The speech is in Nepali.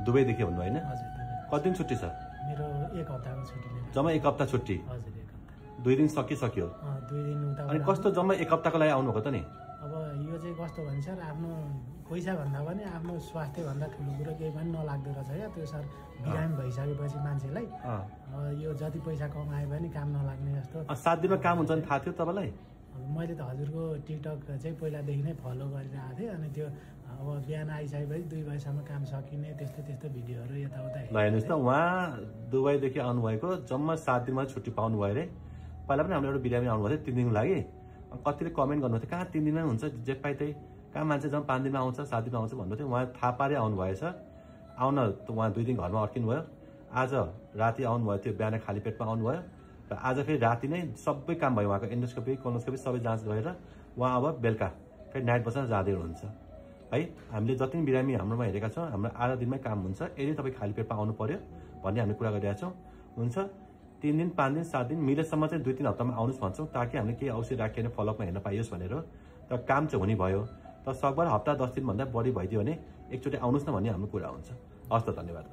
दुबईदेखि भन्नु होइन? हजुर दुबई। कति दिन छुट्टी छ? मेरो 1 हप्ताको छुट्टी लिएर। जम्मा 1 हप्ता छुट्टी? हजुर 1 हप्ता। 2 दिन सकिसक्यो? 2 दिन उता। अनि कस्तो जम्मा 1 हप्ताको लागि आउनुभयो त नि? अब यो चाहिँ कस्तो भन्छ सर, आफ्नो पैसा भन्दा पनि आफ्नो स्वास्थ्य भन्दा ठुलो कुरो केही पनि नलाग्दो रहेछ क्या त्यो सर। बिरामी भइसकेपछि मान्छेलाई यो जति पैसा कमाए पनि काम नलाग्ने जस्तो। 7 दिनमा काम हुन्छ नि थाहा थियो तपाईँलाई? मैले त हजुरको टिकटक चाहिँ पहिलादेखि नै फलो गरिरहेको थिएँ। अनि त्यो अब बिहान आइसकेपछि 2 बजीसम्म काम सकिने त्यस्तो त्यस्तो भिडियोहरू यताउता हेर्नुहोस् त। उहाँ दुबईदेखि आउनुभएको जम्मा 7 दिनमा छुट्टी पाउनु भयो अरे। पहिला पनि हाम्रो एउटा बिरामी आउनुभएको थियो 3 दिनको लागि। कतिले कमेन्ट गर्नुभएको थियो कहाँ 3 दिनमै हुन्छ, जे पाइ त्यही कहाँ मान्छे जम्मा 5 दिनमा आउँछ 7 दिनमा आउँछ भन्नु थियो। उहाँ थाहा पारे आउनुभएछ। आउन उहाँ 2 दिन घरमा अड्किनु भयो। आज राति आउनुभयो थियो, बिहान खाली पेटमा आउनुभयो र आज फेरि राति नै सबै काम भयो। उहाँको एन्डोस्कोपी कोलोनोस्कोपी सबै जाँच गरेर उहाँ अब बेलुका फेरि नाइट बसेर जाँदै हुनुहुन्छ है। हामीले जति पनि बिरामी हाम्रोमा हेरेका छौँ हाम्रो आधा दिनमै काम हुन्छ। यदि तपाईँ खाली पेटमा आउनु पर्यो भन्ने हामीले कुरा गरिरहेका छौँ। हुन्छ 3 दिन 5 दिन 7 दिन मिलेसम्म चाहिँ 2-3 हप्तामा आउनुहोस् भन्छौँ, ताकि हामीले केही औषधि राखेर फलोअपमा हेर्न पाइयोस् भनेर। तर काम चाहिँ हुने भयो। तर सकभर हप्ता 10 दिनभन्दा बढी भइदियो भने एकचोटि आउनुहोस् न भन्ने हाम्रो कुरा हुन्छ। हस् त, धन्यवाद।